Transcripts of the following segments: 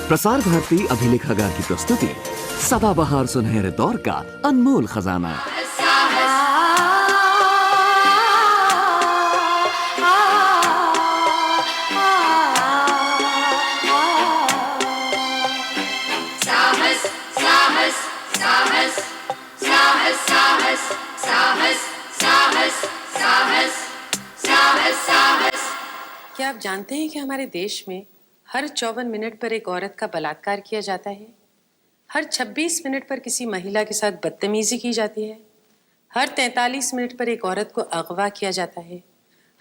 प्रसार भारती अभिलेखागार की प्रस्तुति सदाबहार सुनहरे दौर का अनमोल खजाना। क्या आप जानते हैं कि हमारे देश में हर 54 मिनट पर एक औरत का बलात्कार किया जाता है, हर 26 मिनट पर किसी महिला के साथ बदतमीजी की जाती है, हर 43 मिनट पर एक औरत को अगवा किया जाता है,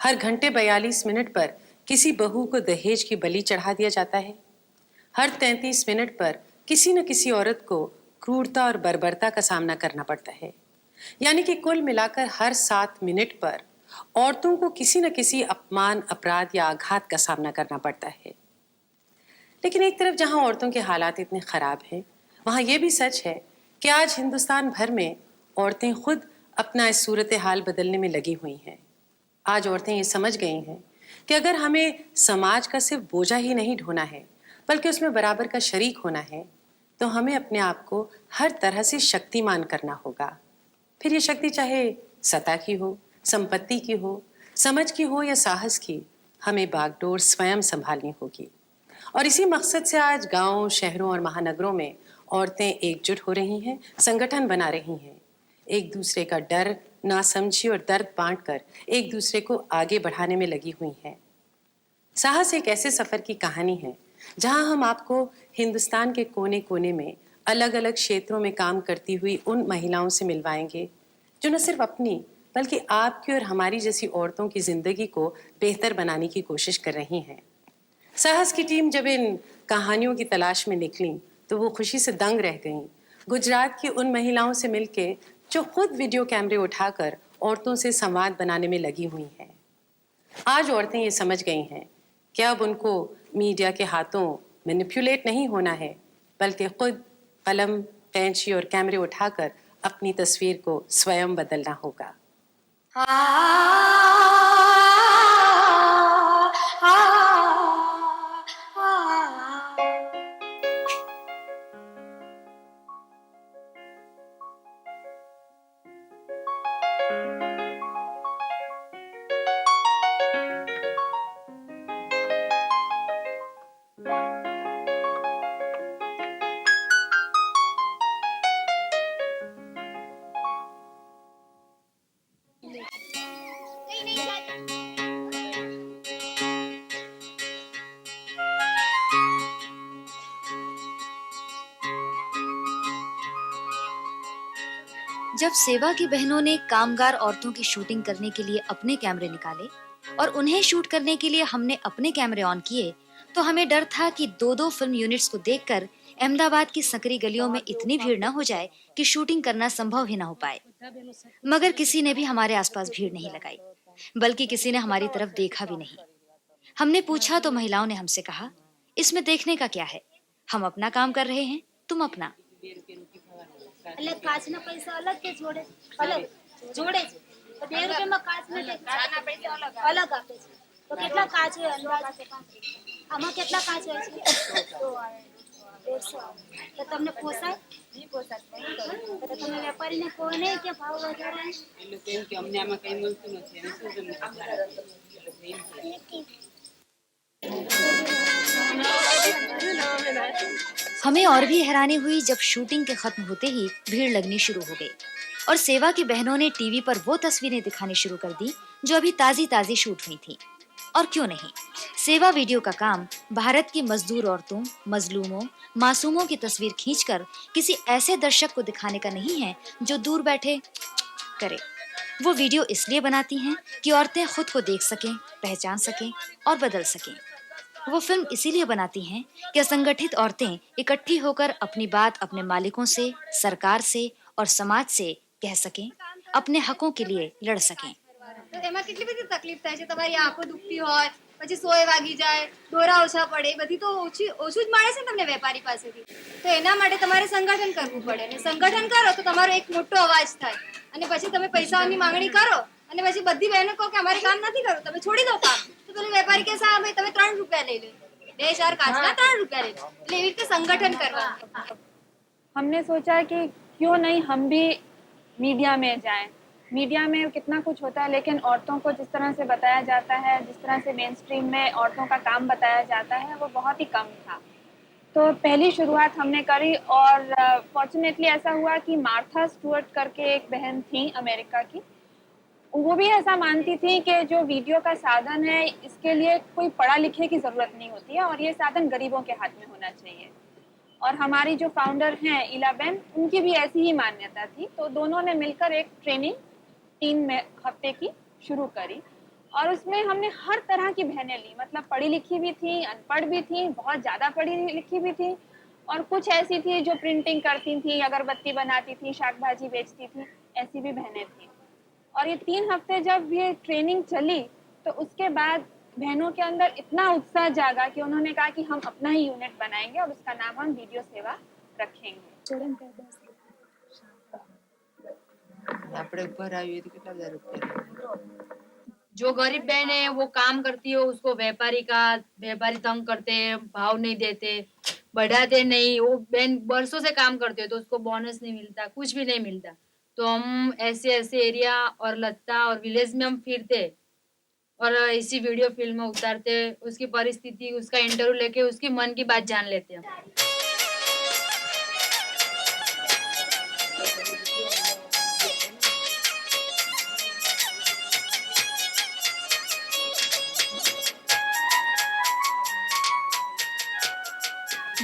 हर घंटे 42 मिनट पर किसी बहू को दहेज की बलि चढ़ा दिया जाता है, हर 33 मिनट पर किसी न किसी औरत को क्रूरता और बर्बरता का सामना करना पड़ता है। यानी कि कुल मिलाकर हर 7 मिनट पर औरतों को किसी न किसी अपमान, अपराध या आघात का सामना करना पड़ता है। लेकिन एक तरफ जहां औरतों के हालात इतने खराब हैं, वहां यह भी सच है कि आज हिंदुस्तान भर में औरतें खुद अपना इस सूरत हाल बदलने में लगी हुई हैं। आज औरतें ये समझ गई हैं कि अगर हमें समाज का सिर्फ बोझा ही नहीं ढोना है, बल्कि उसमें बराबर का शरीक होना है, तो हमें अपने आप को हर तरह से शक्तिमान करना होगा। फिर ये शक्ति चाहे सत्ता की हो, संपत्ति की हो, समझ की हो या साहस की, हमें बागडोर स्वयं संभालनी होगी। और इसी मकसद से आज गांवों, शहरों और महानगरों में औरतें एकजुट हो रही हैं, संगठन बना रही हैं, एक दूसरे का डर, नासमझी और दर्द बांटकर एक दूसरे को आगे बढ़ाने में लगी हुई हैं। साहस एक ऐसे सफर की कहानी है जहां हम आपको हिंदुस्तान के कोने कोने में अलग अलग क्षेत्रों में काम करती हुई उन महिलाओं से मिलवाएंगे जो न सिर्फ अपनी बल्कि आपकी और हमारी जैसी औरतों की जिंदगी को बेहतर बनाने की कोशिश कर रही हैं। साहस की टीम जब इन कहानियों की तलाश में निकली तो वो खुशी से दंग रह गईं। गुजरात की उन महिलाओं से मिलके जो खुद वीडियो कैमरे उठाकर औरतों से संवाद बनाने में लगी हुई हैं। आज औरतें ये समझ गई हैं कि अब उनको मीडिया के हाथों मैनिपुलेट नहीं होना है, बल्कि खुद कलम, कैंची और कैमरे उठाकर अपनी तस्वीर को स्वयं बदलना होगा। जब सेवा की बहनों ने कामगार औरतों की शूटिंग करने के लिए अपने कैमरे निकाले और उन्हें शूट करने के लिए हमने अपने कैमरे ऑन किए, तो हमें डर था कि दो फिल्म यूनिट्स को देखकर अहमदाबाद की सकरी गलियों में इतनी भीड़ न हो जाए कि शूटिंग करना संभव ही न हो पाए। मगर किसी ने भी हमारे आसपास भीड़ नहीं लगाई, बल्कि किसी ने हमारी तरफ देखा भी नहीं। हमने पूछा तो महिलाओं ने हमसे कहा, इसमें देखने का क्या है, हम अपना काम कर रहे हैं, तुम अपना। अलग काचना पैसा अलग के जोड़े अलग जोड़े तो 2 रुपए में काच में काचना पैसा अलग આપે છે તો કેટલા કાચ હોય અંદાજ આમાં કેટલા કાચ હોય છે 150 તો તમને પોસાય નહીં પોસાય તો તમે વેપારીને કહો નહીં કે ભાવ વધારે એટલે કેમ કે અમને આમાં કઈ મળતું નથી અને શું તમને हमें और भी हैरानी हुई जब शूटिंग के खत्म होते ही भीड़ लगनी शुरू हो गई और सेवा की बहनों ने टीवी पर वो तस्वीरें दिखानी शुरू कर दी जो अभी ताजी ताजी शूट हुई थी। और क्यों नहीं, सेवा वीडियो का काम भारत की मजदूर औरतों, मजलूमों, मासूमों की तस्वीर खींचकर किसी ऐसे दर्शक को दिखाने का नहीं है जो दूर बैठे करे। वो वीडियो इसलिए बनाती हैं कि औरतें खुद को देख सकें, पहचान सकें और बदल सकें। वो फिल्म इसीलिए बनाती हैं कि असंगठित औरतें इकट्ठी होकर अपनी बात अपने मालिकों से, सरकार से और समाज से कह सकें, अपने हकों के लिए लड़ सकें। તો એમાં કેટલી બધી તકલીફ થાય છે, તમારી આંખો દુખતી હોય, પછી સોય વાગી જાય, દોરા ઓછા પડે, બધી તો ઓછું જ મળે છે ને તમને વેપારી પાસેથી। તો એના માટે તમારે સંગઠન કરવું પડે અને સંગઠન કરો તો તમારો એક મોટો અવાજ થાય અને પછી તમે પૈસાની માંગણી કરો અને પછી બધી બહેનો કહો કે અમારે કામ નથી કરવું, તમે છોડી દો કામ, તો પેલો વેપારી કહેશે હા ભાઈ તમે 3 રૂપિયા લઈ લો। ₹2,000 કાચના 3 રૂપિયા લે એટલે એવી રીતે સંગઠન કરવા हमने सोचा कि क्यों नहीं हम भी मीडिया में जाएं। मीडिया में कितना कुछ होता है, लेकिन औरतों को जिस तरह से बताया जाता है, जिस तरह से मेन स्ट्रीम में औरतों का काम बताया जाता है, वो बहुत ही कम था। तो पहली शुरुआत हमने करी और फॉर्चुनेटली ऐसा हुआ कि मार्था स्टुअर्ट करके एक बहन थी अमेरिका की, वो भी ऐसा मानती थी कि जो वीडियो का साधन है इसके लिए कोई पढ़ा लिखे की ज़रूरत नहीं होती है और ये साधन गरीबों के हाथ में होना चाहिए। और हमारी जो फाउंडर हैं इला बेन, उनकी भी ऐसी ही मान्यता थी। तो दोनों ने मिलकर एक ट्रेनिंग 3 हफ्ते की शुरू करी और उसमें हमने हर तरह की बहनें ली, मतलब पढ़ी लिखी भी थी, अनपढ़ भी थी, बहुत ज़्यादा पढ़ी लिखी भी थी और कुछ ऐसी थी जो प्रिंटिंग करती थी, अगरबत्ती बनाती थी, शाक भाजी बेचती थी, ऐसी भी बहनें थी। और ये 3 हफ्ते जब ये ट्रेनिंग चली तो उसके बाद बहनों के अंदर इतना उत्साह जागा कि उन्होंने कहा कि हम अपना ही यूनिट बनाएंगे और उसका नाम हम वीडियो सेवा रखेंगे। આપણે ઉપર આવીએ તો કેટલા બધા રૂપિયા जो गरीब बहन है वो काम करती है, उसको व्यापारी तंग करते हैं, भाव नहीं देते, बढ़ाते नहीं। वो बहन बरसों से काम करते हो तो उसको बोनस नहीं मिलता, कुछ भी नहीं मिलता। तो हम ऐसे ऐसे एरिया और लत्ता और विलेज में हम फिरते और इसी वीडियो फिल्म में उतारते, उसकी परिस्थिति, उसका इंटरव्यू लेके उसकी मन की बात जान लेते हैं।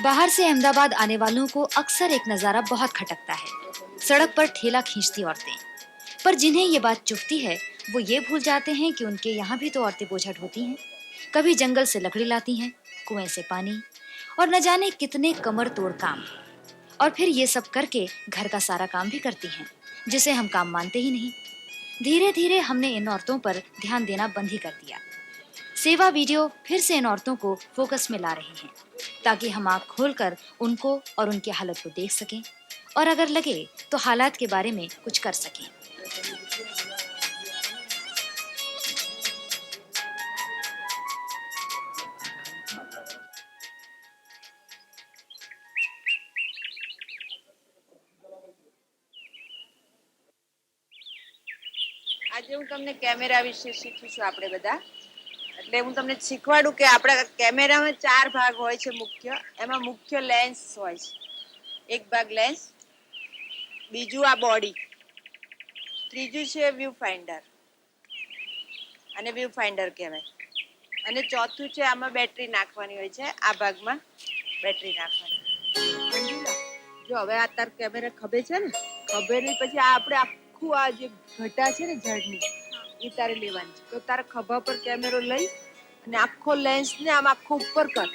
बाहर से अहमदाबाद आने वालों को अक्सर एक नजारा बहुत खटकता है, सड़क पर ठेला खींचती औरतें। पर जिन्हें ये बात चुभती है वो ये भूल जाते हैं कि उनके यहाँ भी तो औरतें बोझा ढोती हैं, कभी जंगल से लकड़ी लाती हैं, कुएं से पानी और न जाने कितने कमर तोड़ काम, और फिर ये सब करके घर का सारा काम भी करती हैं, जिसे हम काम मानते ही नहीं। धीरे धीरे हमने इन औरतों पर ध्यान देना बंद ही कर दिया। सेवा वीडियो फिर से इन औरतों को फोकस में ला रहे हैं ताकि हम आँख खोलकर उनको और उनकी हालत को देख सकें और अगर लगे तो हालात के बारे में कुछ कर सकें। આજે હું તમને કેમેરા વિશે શીખીશું આપણે બધા। એટલે હું તમને શીખવાડું કે આપણા કેમેરામાં 4 ભાગ હોય છે મુખ્ય। એમાં મુખ્ય લેન્સ હોય છે, એક ભાગ લેન્સ, બીજું આ બોડી, ત્રીજું છે વ્યૂ ફાઇન્ડર અને વ્યૂ ફાઇન્ડર કહેવાય, અને ચોથું છે આમાં બેટરી નાખવાની હોય છે, આ ભાગમાં બેટરી નાખવાની। મંજુલા, જો હવે આ તાર કેમેરા ખભે છે ને, ખભેની પછી આ આપણે આખું આ જે ઘટા છે ને ઝાડની એ તારે લેવાની છે। તો તારા ખભા પર કેમેરો લઈ અને આખો લેન્સ ને આમ આખો ઉપર કર,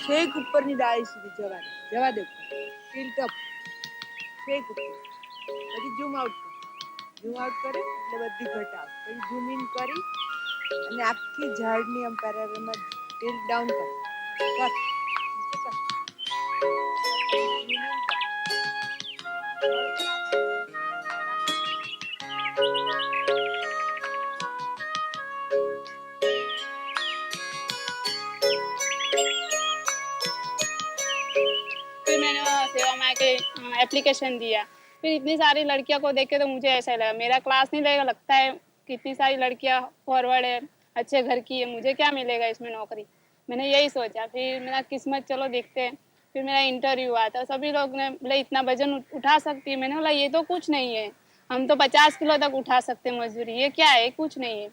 છેક ઉપરની ડાળી સુધી જવા દે, ટિલ્ટ અપ છેક ઉપર, પછી ઝૂમ આઉટ કરે એટલે બધી ઘટા, પછી ઝૂમ ઇન કરી અને આખી ઝાડની આમ પેરેલલમાં ટિલ્ટ ડાઉન કર, નીચે કર, ઝૂમ ઇન કર। फिर मैंने सेवा माँ के एप्लीकेशन दिया। फिर इतनी सारी लड़कियों को देख के तो मुझे ऐसा लगा मेरा क्लास नहीं लगेगा, लगता है कितनी सारी लड़कियाँ फॉरवर्ड है, अच्छे घर की है, मुझे क्या मिलेगा इसमें नौकरी। मैंने यही सोचा, फिर मेरा किस्मत चलो देखते हैं। फिर मेरा इंटरव्यू हुआ था, सभी लोग ने बोले इतना वजन उठा सकती है। मैंने बोला ये तो कुछ नहीं है, हम तो 50 किलो तक उठा सकते हैं मजदूरी, ये क्या है, कुछ नहीं है।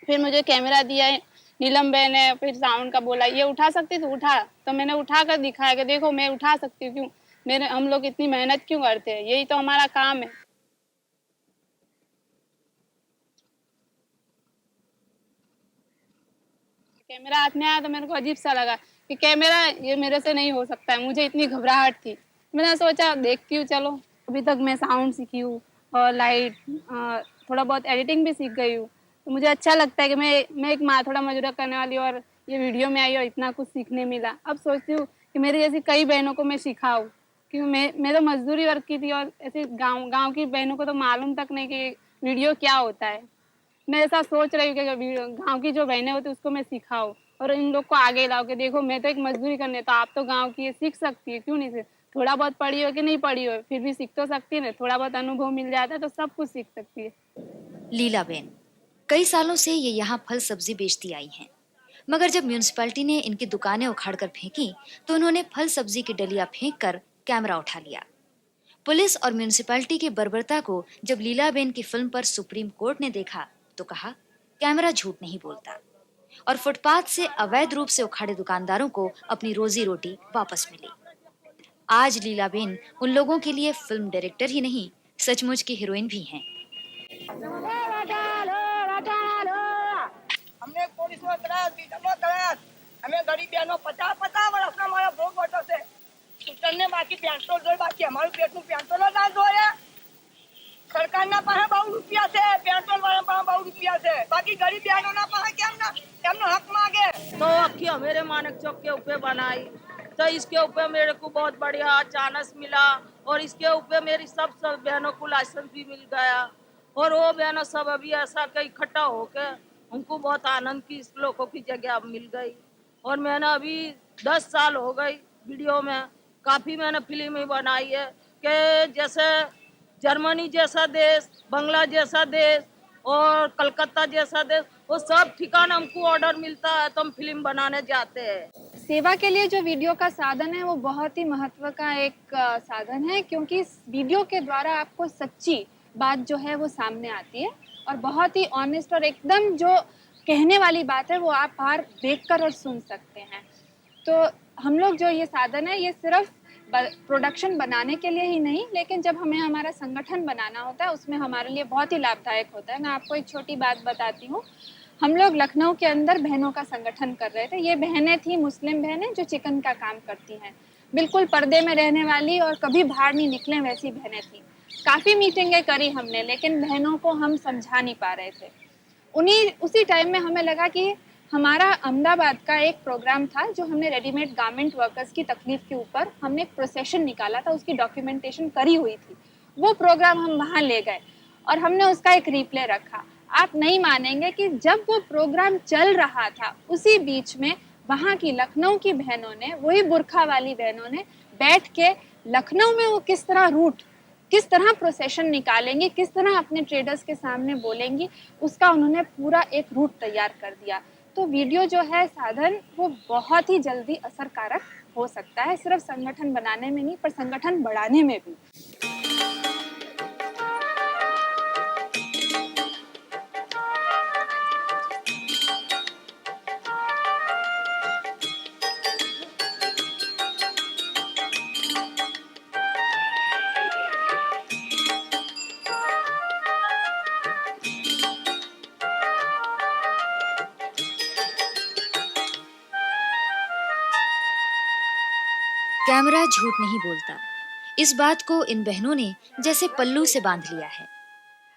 फिर मुझे कैमरा दिया है नीलम बहन ने, फिर साउंड का बोला ये उठा सकती तो उठा, तो मैंने उठा कर दिखाया कि देखो मैं उठा सकती हूँ, क्यों हम लोग इतनी मेहनत क्यों करते हैं, यही तो हमारा काम है। कैमरा हाथ में आया तो मेरे को अजीब सा लगा कि कैमरा ये मेरे से नहीं हो सकता है, मुझे इतनी घबराहट थी। मैंने सोचा देखती हूँ चलो। अभी तक मैं साउंड सीखी हूँ और लाइट, थोड़ा बहुत एडिटिंग भी सीख गई हूँ। तो मुझे अच्छा लगता है कि मैं एक माँ थोड़ा मजदूरी करने वाली और ये वीडियो में आई और इतना कुछ सीखने मिला। अब सोचती हूँ कि मेरी जैसी कई बहनों को मैं सिखाऊँ, क्योंकि मैं तो मजदूरी वर्क की थी और ऐसे गांव की बहनों को तो मालूम तक नहीं कि वीडियो क्या होता है। मैं ऐसा सोच रही हूँ कि गांव की जो बहनें होती उसको मैं सिखाऊँ और इन लोग को आगे लाओ कि देखो मैं तो एक मजदूरी करने, तो आप तो गांव की है, सीख सकती है, क्यों नहीं सीख, थोड़ा बहुत पढ़ी हो कि नहीं पढ़ी हो फिर भी सीख तो सकती है ना, थोड़ा बहुत अनुभव मिल जाता है तो सब कुछ सीख सकती है। लीलाबेन कई सालों से ये यहाँ फल सब्जी बेचती आई हैं, मगर जब म्यूनिसिपैलिटी ने इनकी दुकानें उखाड़कर फेंकी तो उन्होंने फल सब्जी की डलिया फेंक कर कैमरा उठा लिया। पुलिस और म्यूनिसिपैलिटी की बर्बरता को जब लीलाबेन की फिल्म पर सुप्रीम कोर्ट ने देखा तो कहा कैमरा झूठ नहीं बोलता, और फुटपाथ से अवैध रूप से उखाड़े दुकानदारों को अपनी रोजी रोटी वापस मिली। आज लीलाबेन उन लोगों के लिए फिल्म डायरेक्टर ही नहीं, सचमुच की हीरोइन भी हैं। हमने पुलिस में कराया, बीटा में कराया, हमें गरीब बहनों 50 वर्ष ना हमारा भोग बटो से उतरने बाकी पेट्रोल दो बाकी हमारे पेट में पेट्रोल ना दो है सरकार ना पाए बहुत रुपया से पेट्रोल वाला पाए बहुत रुपया से बाकी गरीब बहनों ना पाए केम ना हक मांगे तो अखी मेरे मानक चौक के ऊपर बनाई तो इसके ऊपर मेरे को बहुत बढ़िया चांस मिला और इसके ऊपर मेरी सब बहनों को लाइसेंस भी मिल गया और वो बहनों सब अभी ऐसा कहीं इकट्ठा होकर उनको बहुत आनंद की इस लोगों की जगह मिल गई और मैंने अभी 10 साल हो गई वीडियो में काफ़ी मैंने फिल्म बनाई है कि जैसे जर्मनी जैसा देश, बांग्ला जैसा देश और कलकत्ता जैसा देश, वो सब ठिकाना हमको ऑर्डर मिलता है तो हम फिल्म बनाने जाते हैं। सेवा के लिए जो वीडियो का साधन है वो बहुत ही महत्व का एक साधन है, क्योंकि इस वीडियो के द्वारा आपको सच्ची बात जो है वो सामने आती है और बहुत ही ऑनेस्ट और एकदम जो कहने वाली बात है वो आप बाहर देखकर और सुन सकते हैं। तो हम लोग जो ये साधन है ये सिर्फ प्रोडक्शन बनाने के लिए ही नहीं, लेकिन जब हमें हमारा संगठन बनाना होता है उसमें हमारे लिए बहुत ही लाभदायक होता है। मैं आपको एक छोटी बात बताती हूँ। हम लोग लखनऊ के अंदर बहनों का संगठन कर रहे थे। ये बहनें थी मुस्लिम बहनें जो चिकन का काम करती हैं, बिल्कुल पर्दे में रहने वाली और कभी बाहर नहीं निकले वैसी बहनें थी। काफ़ी मीटिंगें करी हमने, लेकिन बहनों को हम समझा नहीं पा रहे थे। उसी टाइम में हमें लगा कि हमारा अहमदाबाद का एक प्रोग्राम था जो हमने रेडीमेड गारमेंट वर्कर्स की तकलीफ के ऊपर हमने एक प्रोसेशन निकाला था, उसकी डॉक्यूमेंटेशन करी हुई थी। वो प्रोग्राम हम वहाँ ले गए और हमने उसका एक रिप्ले रखा। आप नहीं मानेंगे कि जब वो प्रोग्राम चल रहा था उसी बीच में वहाँ की लखनऊ की बहनों ने, वही बुरखा वाली बहनों ने बैठ के लखनऊ में वो किस तरह प्रोसेशन निकालेंगी, किस तरह अपने ट्रेडर्स के सामने बोलेंगी, उसका उन्होंने पूरा एक रूट तैयार कर दिया। तो वीडियो जो है साधन वो बहुत ही जल्दी असरकारक हो सकता है, सिर्फ संगठन बनाने में नहीं पर संगठन बढ़ाने में भी। कैमरा झूठ नहीं बोलता, इस बात को इन बहनों ने जैसे पल्लू से बांध लिया है।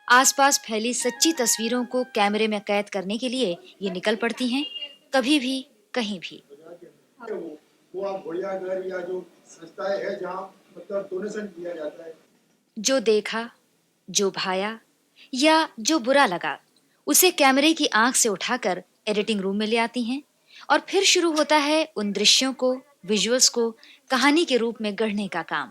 आसपास फैली सच्ची तस्वीरों को कैमरे में कैद करने के लिए ये निकल पड़ती हैं, कभी भी कहीं भी। वो आप बढ़िया घर या जो संस्थाएं है जहाँ मतलब डोनेशन दिया जाता है, जो देखा, जो भाया या जो बुरा लगा उसे कैमरे की आंख से उठाकर एडिटिंग रूम में ले आती हैं और फिर शुरू होता है उन दृश्यों को, विजुअल्स को कहानी के रूप में गढ़ने का काम।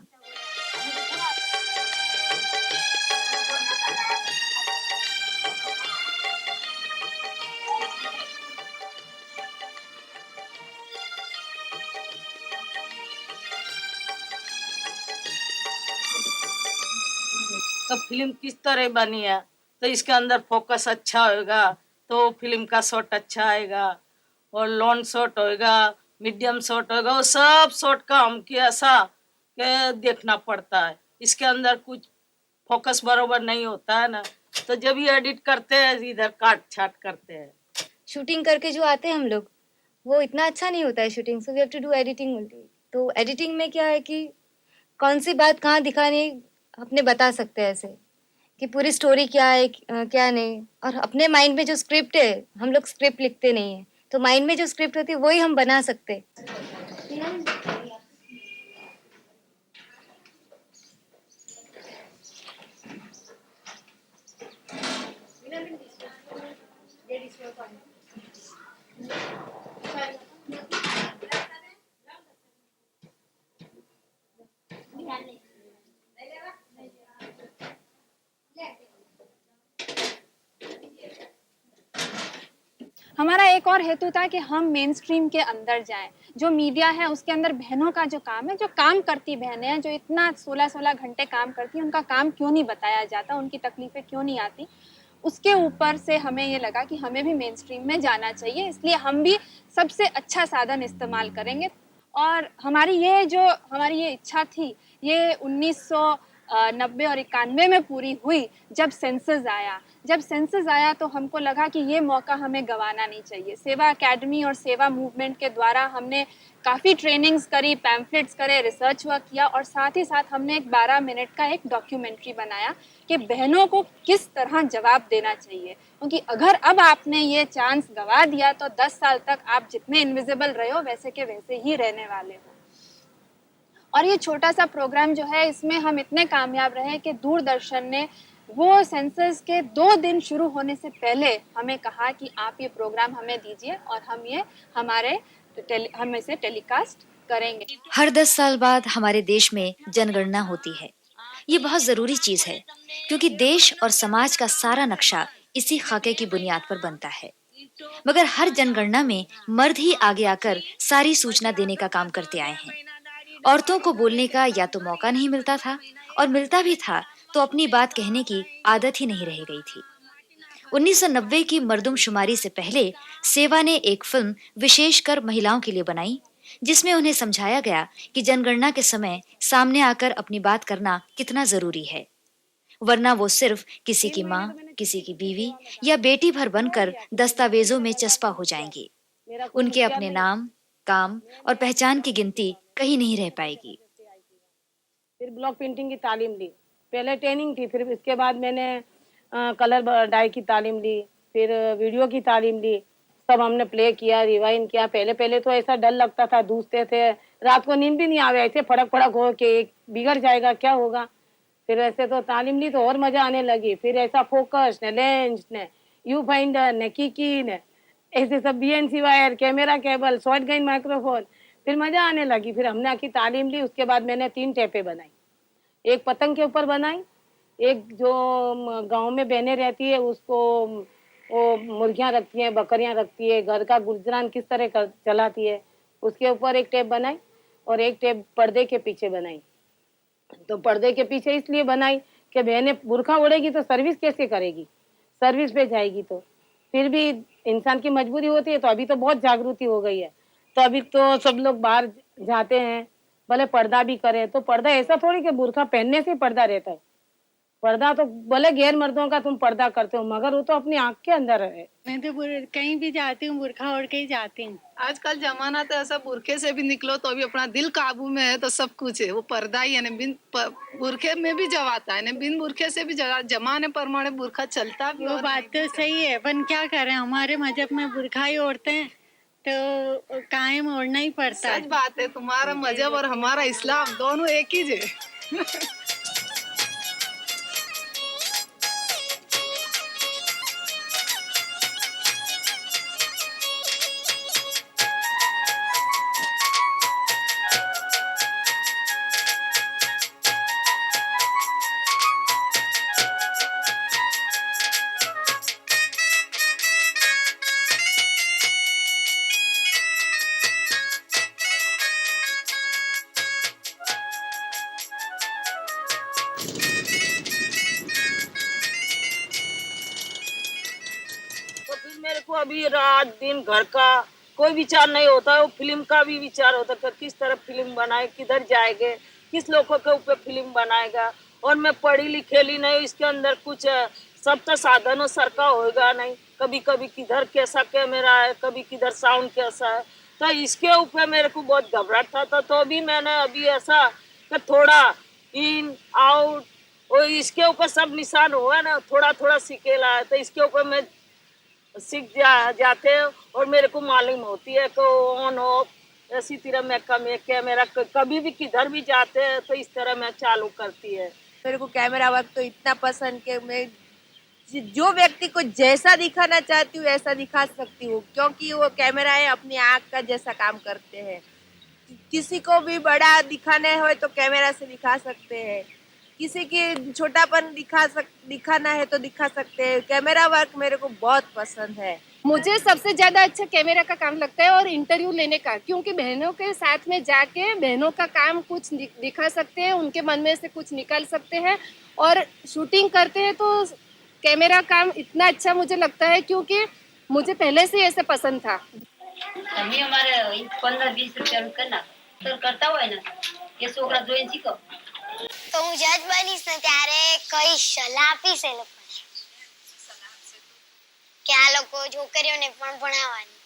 तो फिल्म किस तरह बनी है तो इसके अंदर फोकस अच्छा होगा तो फिल्म का शॉट अच्छा आएगा और लॉन्ग शॉट होगा, मीडियम शॉट होगा, वो सब शॉट का हमको ऐसा के देखना पड़ता है। इसके अंदर कुछ फोकस बरोबर नहीं होता है ना, तो जब ये एडिट करते हैं इधर काट छाट करते हैं। शूटिंग करके जो आते हैं हम लोग वो इतना अच्छा नहीं होता है shooting, so we have to do editing only. तो एडिटिंग में क्या है कि कौन सी बात कहाँ दिखानी अपने बता सकते हैं, ऐसे कि पूरी स्टोरी क्या है क्या नहीं। और अपने माइंड में जो स्क्रिप्ट है, हम लोग स्क्रिप्ट लिखते नहीं है, तो माइंड में जो स्क्रिप्ट होती है वही हम बना सकते हैं। हमारा एक और हेतु था कि हम मेन स्ट्रीम के अंदर जाएं। जो मीडिया है उसके अंदर बहनों का जो काम है, जो काम करती बहनें हैं, जो इतना 16-16 घंटे काम करती हैं, उनका काम क्यों नहीं बताया जाता, उनकी तकलीफें क्यों नहीं आती, उसके ऊपर से हमें ये लगा कि हमें भी मेन स्ट्रीम में जाना चाहिए। इसलिए हम भी सबसे अच्छा साधन इस्तेमाल करेंगे। और हमारी ये इच्छा थी, ये 1990 और 91 में पूरी हुई जब सेंसस आया तो हमको लगा कि ये मौका हमें गंवाना नहीं चाहिए। सेवा एकेडमी और सेवा मूवमेंट के द्वारा हमने काफ़ी ट्रेनिंग्स करी, पैम्फलेट्स करे, रिसर्च वर्क किया और साथ ही साथ हमने एक 12 मिनट का एक डॉक्यूमेंट्री बनाया कि बहनों को किस तरह जवाब देना चाहिए। क्योंकि अगर अब आपने ये चांस गंवा दिया तो 10 साल तक आप जितने इनविजिबल रहे हो वैसे के वैसे ही रहने वाले हो। और ये छोटा सा प्रोग्राम जो है, इसमें हम इतने कामयाब रहे कि दूरदर्शन ने वो सेंसस के 2 दिन शुरू होने से पहले हमें कहा कि आप ये प्रोग्राम हमें दीजिए और हम इसे टेलीकास्ट करेंगे। हर 10 साल बाद हमारे देश में जनगणना होती है। ये बहुत जरूरी चीज है क्योंकि देश और समाज का सारा नक्शा इसी खाके की बुनियाद पर बनता है। मगर हर जनगणना में मर्द ही आगे आकर सारी सूचना देने का काम करते आए हैं। औरतों को बोलने का या तो मौका नहीं मिलता था और मिलता भी था तो अपनी बात कहने की आदत ही नहीं रह गई थी। 1990 की मर्दमशुमारी से पहले सेवा ने एक फिल्म विशेषकर महिलाओं के लिए बनाई जिसमें उन्हें समझाया गया कि जनगणना के समय सामने आकर अपनी बात करना कितना जरूरी है, वरना वो सिर्फ किसी की माँ, किसी की बीवी या बेटी भर बनकर दस्तावेजों में चस्पा हो जाएंगी। उनके अपने नाम, काम और पहचान की गिनती कहीं नहीं रह पाएगी। फिर ब्लॉक पेंटिंग की तालीम ली, पहले ट्रेनिंग थी, फिर इसके बाद मैंने कलर डाई की तालीम ली, फिर वीडियो की तालीम ली। सब हमने प्ले किया, रिवाइंड किया। पहले तो ऐसा डर लगता था, दूसते थे, रात को नींद भी नहीं आवे, ऐसे फड़क हो के बिगड़ जाएगा, क्या होगा। फिर ऐसे तो तालीम ली तो और मजा आने लगी। फिर ऐसा फोकस ने, लेंस ने, यू फाइंडर ने, की ने, ऐसे सब BNC wire, camera cable, short again microphone, फिर मजा आने लगी। फिर हमने आखिर तालीम ली। उसके बाद मैंने 3 टेपें बनाई। एक पतंग के ऊपर बनाई, एक जो गांव में बहनें रहती है उसको वो मुर्गियां रखती हैं, बकरियां रखती है, घर का गुजरान किस तरह चलाती है, उसके ऊपर एक टेप बनाई और एक टेप पर्दे के पीछे बनाई। तो पर्दे के पीछे इसलिए बनाई कि बहनें बुर्खा ओढ़ेगी तो सर्विस कैसे करेगी, सर्विस पे जाएगी तो फिर भी इंसान की मजबूरी होती है। तो अभी तो बहुत जागृति हो गई है, तो अभी तो सब लोग बाहर जाते हैं, भले पर्दा भी करें। तो पर्दा ऐसा थोड़ी कि बुर्खा पहनने से पर्दा रहता है। पर्दा तो भले गैर मर्दों का तुम पर्दा करते हो, मगर वो तो अपनी आंख के अंदर है। मैं तो कहीं भी जाती हूँ बुर्खा ओढ़ के ही जाती हूँ। आजकल जमाना तो ऐसा, बुरखे से भी निकलो तो भी अपना दिल काबू में है तो सब कुछ है। वो पर्दा ही है, बिन बुरखे में भी जवाता है, बिन बुरखे से भी जमाने परमाणे बुरखा चलता भी। वो बात तो सही है, पर क्या करें, हमारे मजहब में बुरखा ही ओढ़ते हैं तो कायम ओढ़ना ही पड़ता है। सच बात है, तुम्हारा मजहब और हमारा इस्लाम दोनों एक ही है। मेरे को अभी रात दिन घर का कोई विचार नहीं होता है, वो फिल्म का भी विचार होता है कि किस तरह फिल्म बनाए, किधर जाएंगे, किस लोगों के ऊपर फिल्म बनाएगा। और मैं पढ़ी लिखेली नहीं, इसके अंदर कुछ सब तो साधनों सर का होगा नहीं, कभी कभी किधर कैसा कैमरा है, कभी किधर साउंड कैसा है। तो इसके ऊपर मेरे को बहुत घबराहट था। तो अभी मैंने अभी ऐसा कि थोड़ा इन आउट और इसके ऊपर सब निशान हुआ ना, थोड़ा थोड़ा सीखेला है। तो इसके ऊपर मैं सीख जाते हैं और मेरे को मालूम होती है कि ऑन ऑफ इसी तरह मैं कैमरा कभी भी किधर भी जाते हैं तो इस तरह मैं चालू करती है। मेरे को कैमरा वर्क तो इतना पसंद कि मैं जो व्यक्ति को जैसा दिखाना चाहती हूँ ऐसा दिखा सकती हूँ, क्योंकि वो कैमरा है अपनी आँख का जैसा काम करते हैं। किसी को भी बड़ा दिखाना हो तो कैमरा से दिखा सकते हैं, किसी की छोटापन दिखाना है तो दिखा सकते हैं। कैमरा वर्क मेरे को बहुत पसंद है। मुझे सबसे ज्यादा अच्छा कैमरा का काम लगता है और इंटरव्यू लेने का, क्योंकि बहनों के साथ में जाके बहनों का काम कुछ दिखा सकते हैं, उनके मन में से कुछ निकाल सकते हैं। और शूटिंग करते हैं तो कैमरा काम इतना अच्छा मुझे लगता है, क्योंकि मुझे पहले से ऐसे पसंद था। તમે અમારે 15-20 રૂપિયા કરના તો કરતા હોય ને એ છોકરા જોઈને શીખો. તો હું જજ બનીશ ને ત્યારે કઈ સલાહ આપીશ એ લોકોને કે આ લોકો છોકરીઓને પણ ભણાવવાની.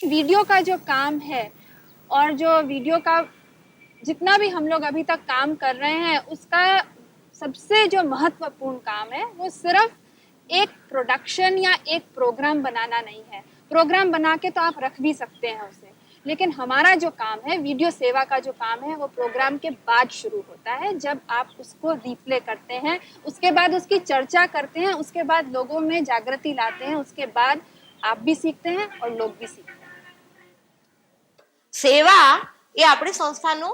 वीडियो का जो काम है और जो वीडियो का जितना भी हम लोग अभी तक काम कर रहे हैं, उसका सबसे जो महत्वपूर्ण काम है वो सिर्फ एक प्रोडक्शन या एक प्रोग्राम बनाना नहीं है। प्रोग्राम बना के तो आप रख भी सकते हैं उसे, लेकिन हमारा जो काम है, वीडियो सेवा का जो काम है, वो प्रोग्राम के बाद शुरू होता है, जब आप उसको रिप्ले करते हैं, उसके बाद उसकी चर्चा करते हैं, उसके बाद लोगों में जागृति लाते हैं, उसके बाद आप भी सीखते हैं और लोग भी सीखते हैं। સેવા એ આપણી સંસ્થાનું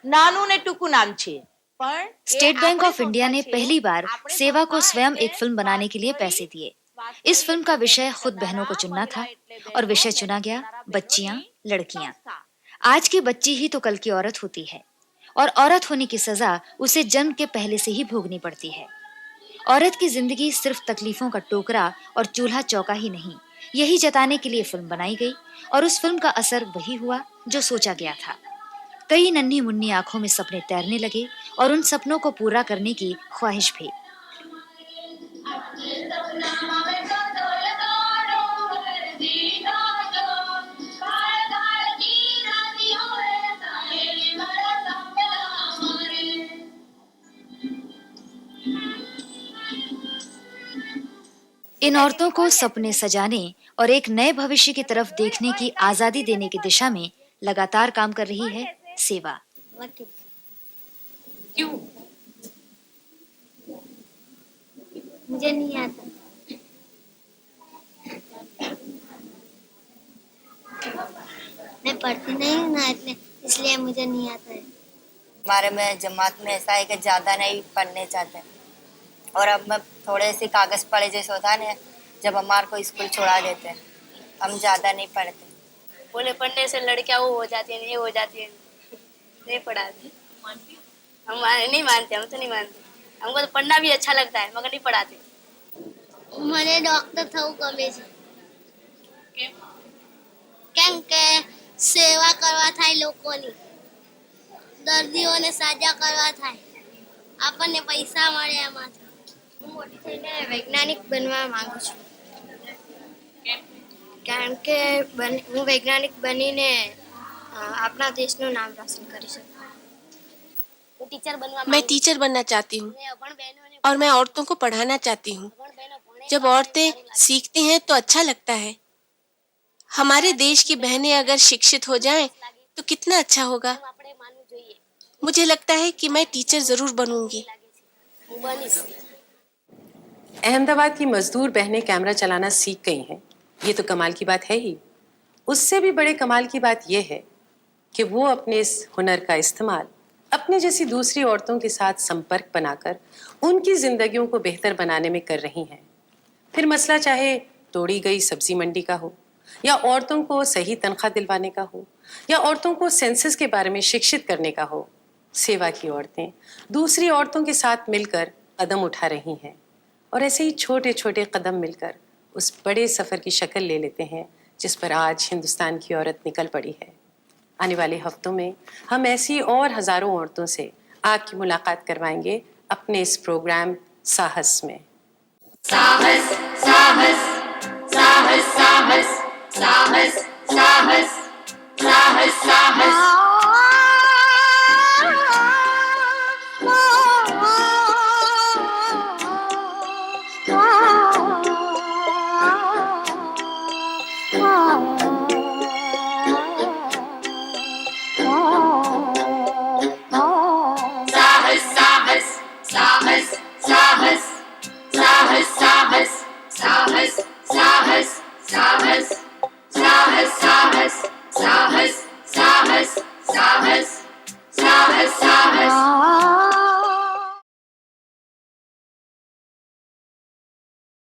નાનું ને ટૂંકું નામ છે, પણ स्टेट बैंक ऑफ इंडिया ने पहली बार सेवा को स्वयं एक फिल्म बनाने के लिए पैसे दिए। इस फिल्म का विषय खुद बहनों को चुनना था और विषय चुना गया बच्चियां, लड़कियां। आज की बच्ची ही तो कल की औरत होती है और औरत होने की सजा उसे जन्म के पहले से ही भोगनी पड़ती है। औरत की जिंदगी सिर्फ तकलीफों का टोकरा और चूल्हा चौका ही नहीं, यही जताने के लिए फिल्म बनाई गई और उस फिल्म का असर वही हुआ जो सोचा गया था। कई नन्ही मुन्नी आंखों में सपने तैरने लगे और उन सपनों को पूरा करने की ख्वाहिश भी। इन औरतों को सपने सजाने और एक नए भविष्य की तरफ देखने की आजादी देने की दिशा में लगातार काम कर रही है सेवा। क्यों? मुझे नहीं आता। मैं पढ़ती नहीं हूँ ना, इसलिए मुझे नहीं आता है। हमारे में जमात में ऐसा है कि ज़्यादा नहीं पढ़ने चाहते और अब मैं थोड़े से कागज़ पढ़े जैसे होता है ना, जब हमारे को स्कूल छोड़ा देते हैं, हम ज़्यादा नहीं पढ़ते। बोले पढ़ने से लड़कियाँ वो हो जाती है, ये हो जाती है, नहीं पढ़ाते। हम नहीं मानते, हम तो नहीं मानते। हमको तो पढ़ना भी अच्छा लगता है मगर नहीं पढ़ाते। मैंने डॉक्टर था गमे છે કેમ કે સેવા કરવા થાય લોકોની, દર્દીઓને સાજા કરવા થાય, આપણને પૈસા મળે એમાંથી। હું મોટી થઈને વૈજ્ઞાનિક બનવા માંગુ છું, કારણ કે હું વૈજ્ઞાનિક બનીને આપણા દેશનું નામ રોશન કરી શકું। मैं टीचर बनना चाहती हूँ और मैं औरतों को पढ़ाना चाहती हूँ। जब औरतें सीखती हैं तो अच्छा लगता है। हमारे देश की बहनें अगर शिक्षित हो जाएं तो कितना अच्छा होगा। मुझे लगता है कि मैं टीचर जरूर बनूंगी। अहमदाबाद की मजदूर बहनें कैमरा चलाना सीख गई हैं, ये तो कमाल की बात है ही। उससे भी बड़े कमाल की बात यह है कि वो अपने इस हुनर का इस्तेमाल अपने जैसी दूसरी औरतों के साथ संपर्क बनाकर उनकी जिंदगियों को बेहतर बनाने में कर रही हैं। फिर मसला चाहे तोड़ी गई सब्जी मंडी का हो, या औरतों को सही तनख्वाह दिलवाने का हो, या औरतों को सेंसस के बारे में शिक्षित करने का हो, सेवा की औरतें दूसरी औरतों के साथ मिलकर कदम उठा रही हैं और ऐसे ही छोटे छोटे कदम मिलकर उस बड़े सफ़र की शक्ल ले लेते हैं जिस पर आज हिंदुस्तान की औरत निकल पड़ी है। आने वाले हफ्तों में हम ऐसी और हज़ारों औरतों से आपकी मुलाकात करवाएंगे अपने इस प्रोग्राम साहस में। साहस साहस साहस साहस साहस साहस साहस साहस साहस साहस साहस साहस साहस साहस साहस साहस साहस साहस